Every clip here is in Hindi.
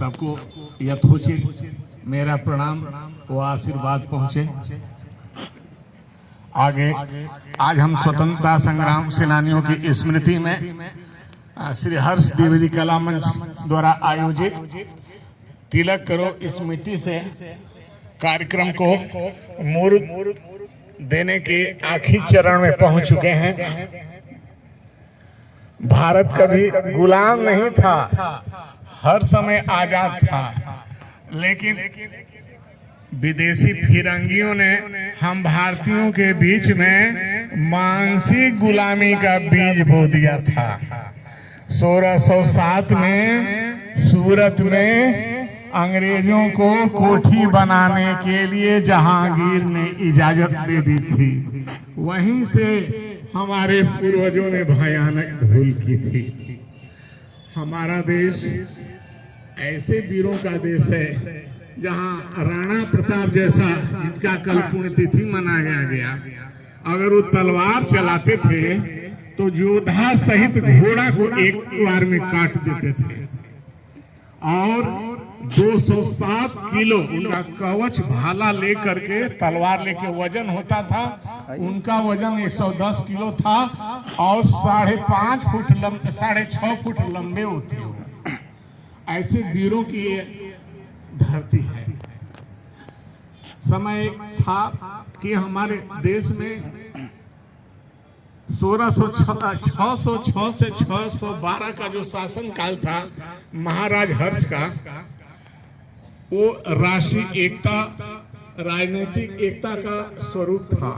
सबको यथोचित मेरा प्रणाम व आशीर्वाद पहुँचे। आगे आज हम स्वतंत्रता संग्राम सेनानियों की स्मृति में श्री हर्ष द्विवेदी कला मंच द्वारा आयोजित तिलक करो इस मिट्टी से कार्यक्रम को मूर्त देने के आखिरी चरण में पहुंच चुके हैं। भारत कभी गुलाम नहीं था, हर समय आजाद था, लेकिन विदेशी फिरंगियों ने हम भारतीयों के बीच में मानसिक गुलामी का बीज बो दिया था। 1607 में सूरत में अंग्रेजों को कोठी बनाने के लिए जहांगीर ने इजाजत दे दी थी। वहीं से हमारे पूर्वजों ने भयानक भूल की थी। हमारा देश ऐसे वीरों का देश है जहां राणा प्रताप जैसा, जिनका कल पुण्यतिथि मनाया गया, अगर वो तलवार चलाते थे तो योद्धा सहित घोड़ा को एक बार में काट देते थे। और 207 किलो उनका कवच भाला लेकर के तलवार लेके वजन होता था। उनका वजन 110 किलो था और 5.5 फुट 6.5 फुट लंबे होते। ऐसे वीरों की धरती है। समय था कि हमारे देश में 606 से 612 का जो शासन काल था महाराज हर्ष का, वो राष्ट्रीय एकता, राजनीतिक एकता का स्वरूप था।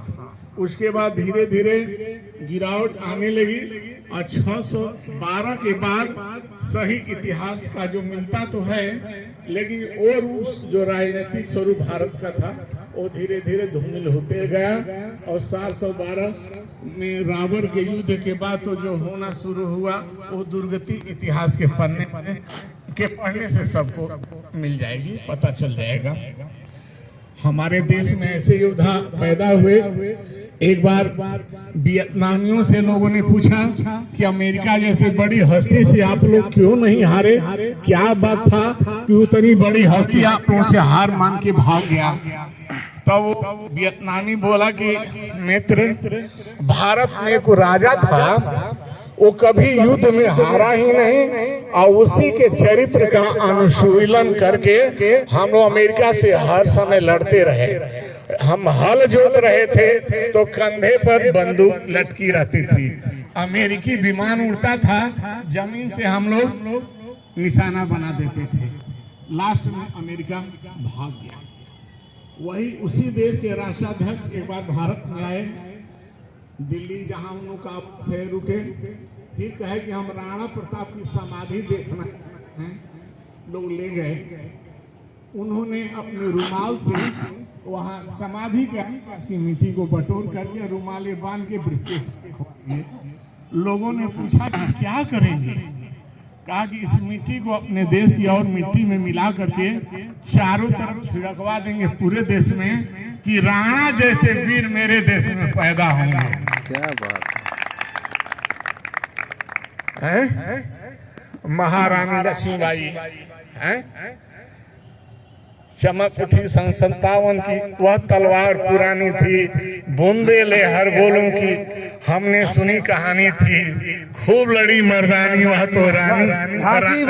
उसके बाद धीरे धीरे गिरावट आने लगी और 612 के बाद सही इतिहास का जो मिलता तो है, लेकिन वो रूप जो राजनीतिक स्वरूप भारत का था वो धीरे धीरे धूमिल होते गया। और 712 में रावण के युद्ध के बाद तो जो होना शुरू हुआ वो दुर्गति इतिहास के पढ़ने से सबको मिल जाएगी, पता चल जाएगा। हमारे देश में ऐसे योद्धा पैदा हुए। एक बार वियतनामियों से लोगों ने पूछा कि अमेरिका जैसे बड़ी हस्ती से आप लोग क्यों नहीं हारे, क्या बात था कि उतनी बड़ी हस्ती आप लोगों से हार मान के भाग गया। तब वियतनामी बोला कि मित्र, भारत में एक राजा था, वो कभी युद्ध में हारा ही नहीं और उसी के चरित्र का अनुशीलन करके हम लोग अमेरिका से हर समय लड़ते रहे। हम हल जोत रहे थे तो कंधे पर बंदूक लटकी रहती थी। अमेरिकी विमान उड़ता था, जमीन से हम लोग निशाना बना देते थे। लास्ट में अमेरिका भाग गया। वही उसी देश के राष्ट्राध्यक्ष एक बार भारत में आए, दिल्ली जहां उन लोग का शहर रुके, फिर कहे कि हम राणा प्रताप की समाधि देखना है। लोग ले गए। उन्होंने अपने रुमाल से वहां समाधि के आसपास की मिट्टी को बटोर करके रुमाले बांध के ब्रिटिश लोगों ने पूछा कि क्या करेंगे। कहा कि इस मिट्टी को अपने देश की और मिट्टी में मिला करके चारों तरफ छिड़कवा देंगे पूरे देश में कि राणा जैसे वीर मेरे देश में पैदा होंगे। क्या बात है? महारानी लक्ष्मीबाई है, चमक उठी 57 की। वह तलवार पुरानी थी, बुंदेले हर बोलों की हमने सुनी कहानी थी। खूब लड़ी मर्दानी, वह तो रानी झांसी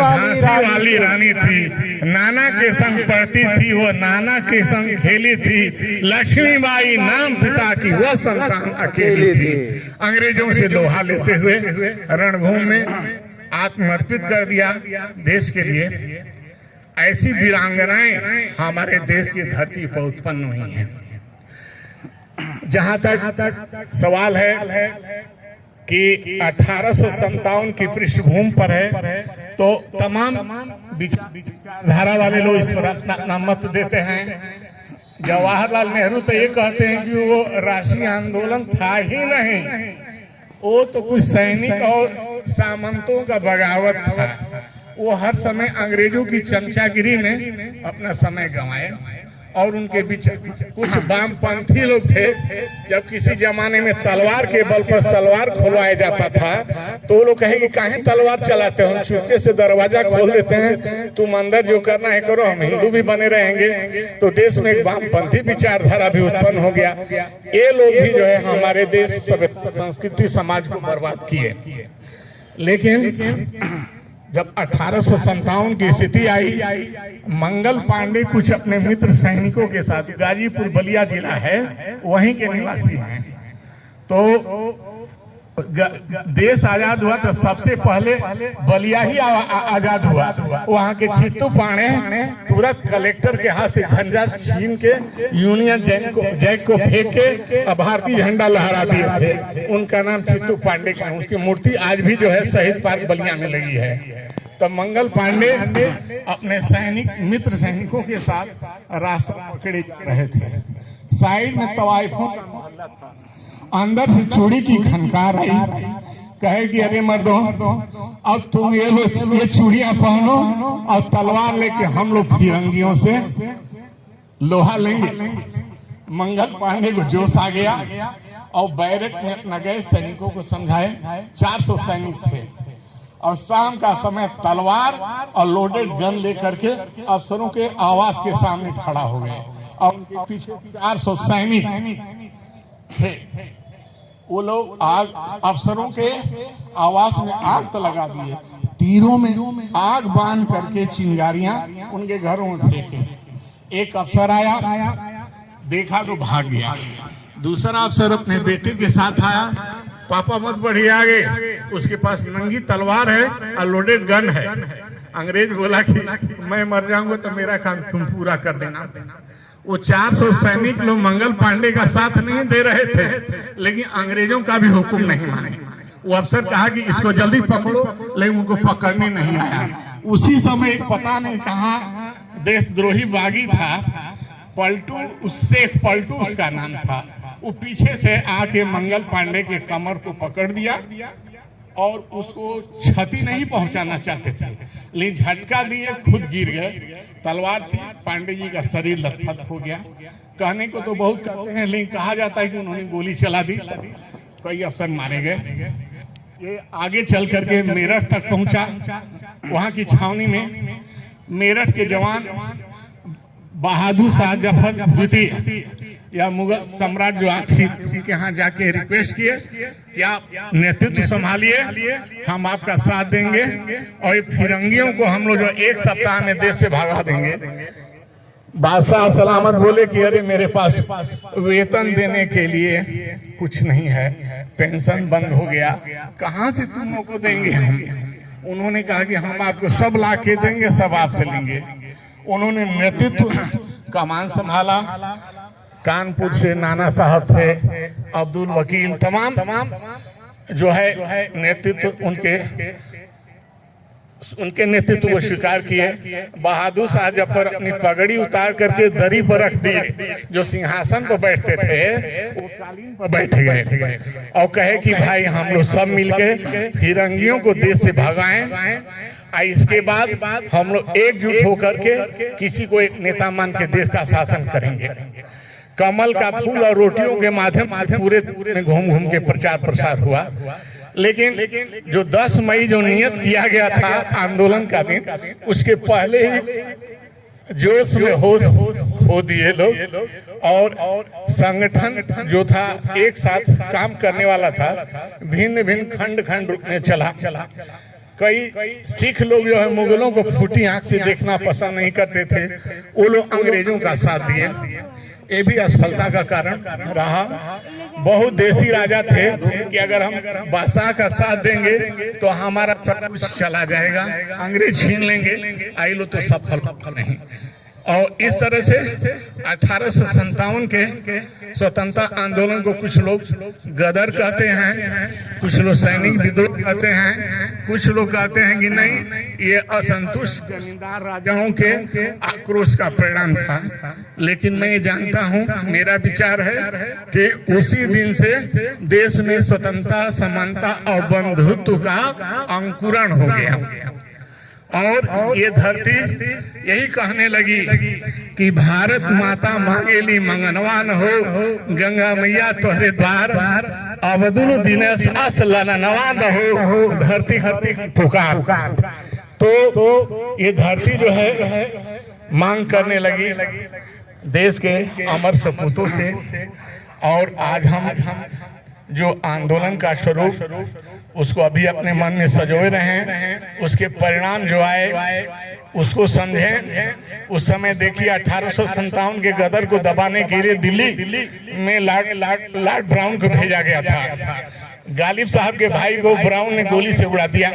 वाली रानी थी। नाना के संग पढ़ती थी, वो नाना के संग खेली थी। लक्ष्मीबाई नाम पिता की वह संतान अकेली थी। अंग्रेजों से लोहा लेते हुए रणभूमि में आत्मर्पित कर दिया देश के लिए। ऐसी वीरांगनाएं हमारे देश की धरती पर उत्पन्न हुई हैं। जहां तक सवाल है कि 1857 की पृष्ठभूमि पर है, तो तमाम विचारधारा वाले लोग इस पर अपना मत देते हैं। जवाहरलाल नेहरू तो ये कहते हैं कि वो राष्ट्रीय आंदोलन था ही नहीं, वो तो कुछ सैनिक और सामंतों का बगावत था। वो हर समय अंग्रेजों की चमचागिरी में अपना समय गंवाए और उनके बीच कुछ वामपंथी लोग थे। जब किसी जमाने में तलवार के बल पर सलवार खोलवाया जाता था तो वो लोग कहे कि काहे तलवार चलाते हो, हम चुपके से दरवाजा खोल देते हैं, तुम अंदर जो करना है करो, हम हिंदू भी बने रहेंगे। तो देश में एक वामपंथी विचारधारा भी उत्पन्न हो गया। ये लोग भी जो है हमारे देश संस्कृति समाज को बर्बाद किए। लेकिन जब 1857 की स्थिति आई, मंगल पांडे कुछ अपने मित्र सैनिकों के साथ, गाजीपुर बलिया जिला है, वहीं के निवासी हैं। तो देश आजाद हुआ तो सबसे पहले बलिया ही आजाद हुआ। वहाँ के चित्तू पाणे तुरंत कलेक्टर के हाथ से झंडा छीन के यूनियन जैक को फेंक के भारतीय झंडा लहरा दिए थे। उनका नाम चित्तू पांडे का है। उसकी मूर्ति आज भी जो है शहीद पार्क बलिया में लगी है। तो मंगल पांडे अपने मित्र सैनिकों के साथ रास्ता पकड़े रहे थे। साइड में तवाइफों का मोहल्ला था। अंदर से चूड़ी की खनकार आई, कहे कि अरे मर्दों, अब तुम ये चूड़ियां पहनो और तलवार लेके हम लोग फिरंगियों से लोहा लेंगे। मंगल पांडे को जोश आ गया और बैरक में अपना गए सैनिकों को समझाए। 400 सैनिक थे और शाम का समय तलवार और लोडेड गन लेकर के अफसरों के आवास के सामने खड़ा हो गए और उनके पीछे 400 सैनिक थे। वो लोग आग, अफसरों के आवास में आग तो लगा दिए, तीरों में आग बांध करके चिंगारियां उनके घरों में फेंके। एक अफसर आया, देखा तो भाग गया। दूसरा अफसर अपने बेटे के साथ आया, पापा मत बढ़िए आगे, उसके पास नंगी तलवार है और लोडेड गन है। अंग्रेज बोला कि मैं मर जाऊंगा तो मेरा काम तुम पूरा कर देना। वो 400 सैनिक लोग मंगल पांडे का साथ नहीं दे रहे थे, लेकिन अंग्रेजों का भी हुक्म नहीं माने। वो अफसर कहा कि इसको जल्दी पकड़ो, लेकिन उनको पकड़ने नहीं आया। उसी समय एक पता नहीं कहाँ देशद्रोही बागी था, पलटू, उससे पलटू उसका नाम था। वो पीछे से आके मंगल पांडे के कमर को पकड़ दिया और उसको क्षति नहीं पहुंचाना चाहते थे, लेकिन झटका दिए, खुद गिर गए। तलवार थी, पांडे जी का शरीर लथपथ हो गया। कहने को तो बहुत कहते हैं, लेकिन कहा जाता है कि उन्होंने गोली चला दी, कई अफसर मारे गए। ये आगे चल करके मेरठ तक पहुंचा। वहां की छावनी में मेरठ के जवान बहादुर शाह जफर द्वितीय या मुगल सम्राट जो आखिरी के यहाँ जाके रिक्वेस्ट किए कि आप नेतृत्व संभालिए, हम आपका साथ देंगे और फिरंगियों को हम लोग जो 1 सप्ताह में देश से भगा देंगे। बादशाह सलामत बोले कि अरे मेरे पास वेतन देने के लिए कुछ नहीं है, पेंशन बंद हो गया, कहाँ से तुम लोग को देंगे हम। उन्होंने कहा कि हम आपको सब ला के देंगे, सब आपसे लेंगे। उन्होंने नेतृत्व कमान संभाला। कानपुर से नाना साहब थे, अब्दुल वकील, तमाम जो है नेतृत्व उनके नेतृत्व को स्वीकार किए। बहादुर शाह जफर अपनी पगड़ी उतार करके दरी पर रख दिए। जो सिंहासन पर बैठते थे वो कालीन पर बैठ गए और कहे कि भाई हम लोग सब मिलके फिरंगियों को देश से भगाएं। इसके बाद हम लोग एकजुट होकर के किसी को एक नेता मान के देश का शासन करेंगे। कमल का फूल और रोटियों के माध्यम पूरे में घूम घूम के प्रचार प्रसार हुआ। लेकिन जो 10 मई जो नियत किया गया था आंदोलन का दिन, उसके पहले ही जोश में होश खो दिए लोग और संगठन जो था एक साथ काम करने वाला था, भिन्न भिन्न खंड रूप में चला। कई सिख लोग जो है मुगलों को फूटी आंख से देखना पसंद नहीं करते थे, वो लोग अंग्रेजों का साथ दिए। ये भी असफलता का कारण रहा। बहुत देसी राजा थे कि अगर हम बादशाह का साथ देंगे तो हमारा सारा कुछ चला जाएगा, अंग्रेज छीन लेंगे। आई लो तो सफल नहीं। और इस तरह से 1857 के स्वतंत्रता आंदोलन को कुछ लोग गदर कहते हैं, कुछ लोग सैनिक विद्रोह कहते हैं, कुछ लोग कहते हैं कि नहीं ये असंतुष्ट जमींदार राजाओं के आक्रोश का परिणाम था। लेकिन मैं ये जानता हूँ, मेरा विचार है कि उसी दिन से देश में स्वतंत्रता, समानता और बंधुत्व का अंकुरण हो गया। और ये धरती यही कहने लगी कि भारत माता मांगेली मंगनवा न हो, गंगा मैया तोहरे द्वार अब दुनो दिन सास ललनवा न हो, धरती पुकार। तो ये धरती जो है मांग करने लगी देश के अमर सपूतों से। और आज हम जो आंदोलन का स्वरूप उसको अभी अपने मन में संजोए रहे हैं, उसके परिणाम जो आए उसको समझें। उस समय देखिए 1857 के गदर को दबाने के लिए दिल्ली में लॉर्ड ब्राउन को भेजा गया था। गालिब साहब के भाई को ब्राउन ने गोली से उड़ा दिया।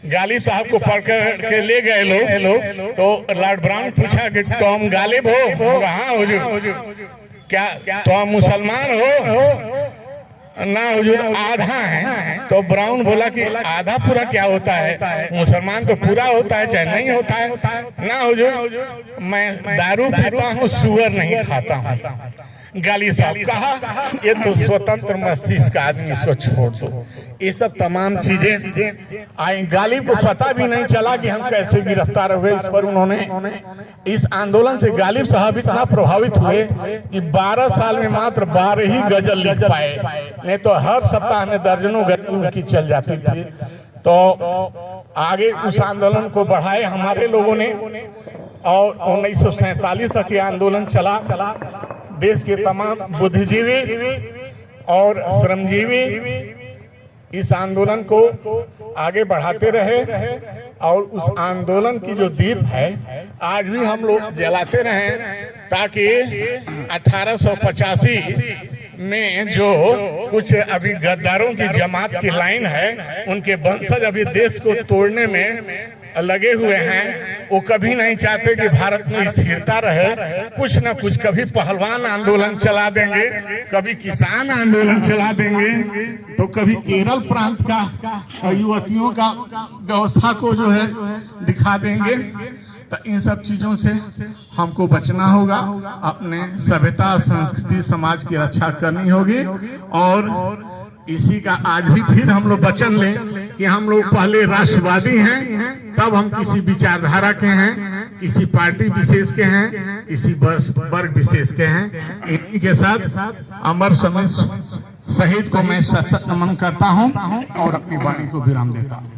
गालिब साहब को पकड़ के ले गए लोग, तो लॉर्ड ब्राउन पूछा कि तुम गालिब हो? हाँ हुजूर। क्या तुम मुसलमान हो? ना हुजूर, आधा है। तो ब्राउन बोला कि आधा पूरा क्या होता है? मुसलमान तो पूरा होता है चाहे नहीं होता है। ना हुजूर, मैं दारू पीता हूँ, सुअर नहीं खाता हूँ। गाली साहब कहा ये तो स्वतंत्र मस्तिष्क का आदमी, इसको छोड़ दो। ये सब तमाम चीजें आई। गालिब को पता भी नहीं चला कि हम कैसे गिरफ्तार हुए। इस पर उन्होंने इस आंदोलन से गालिब साहब इतना प्रभावित हुए कि 12 साल में मात्र 12 ही गजल लिख पाए, नहीं तो हर सप्ताह में दर्जनों गजल उनकी चल जाती थी। तो आगे उस आंदोलन को बढ़ाए हमारे लोगों ने, और 1947 तक ये आंदोलन चला। देश के तमाम बुद्धिजीवी और श्रमजीवी इस आंदोलन को आगे बढ़ाते रहे, और उस आंदोलन की जो दीप है आज भी हम लोग जलाते रहे, ताकि 1885 में जो कुछ अभी गद्दारों की जमात की लाइन है, उनके वंशज अभी देश को तोड़ने में लगे हुए हैं। वो कभी नहीं चाहते कि भारत में स्थिरता रहे। कुछ न कुछ कभी पहलवान आंदोलन चला देंगे, कभी किसान आंदोलन चला देंगे, तो कभी केरल प्रांत का युवतियों का व्यवस्था को जो है दिखा देंगे। तो इन सब चीजों से हमको बचना होगा, अपने सभ्यता संस्कृति समाज की रक्षा करनी होगी। और इसी का आज भी फिर हम लोग वचन लें कि हम लोग पहले राष्ट्रवादी हैं, तब हम किसी विचारधारा के हैं, किसी पार्टी विशेष के हैं, किसी वर्ग विशेष के हैं। इन्हीं के साथ अमर समय शहीद को मैं सशक्त नमन करता हूं और अपनी वाणी को विराम देता हूं।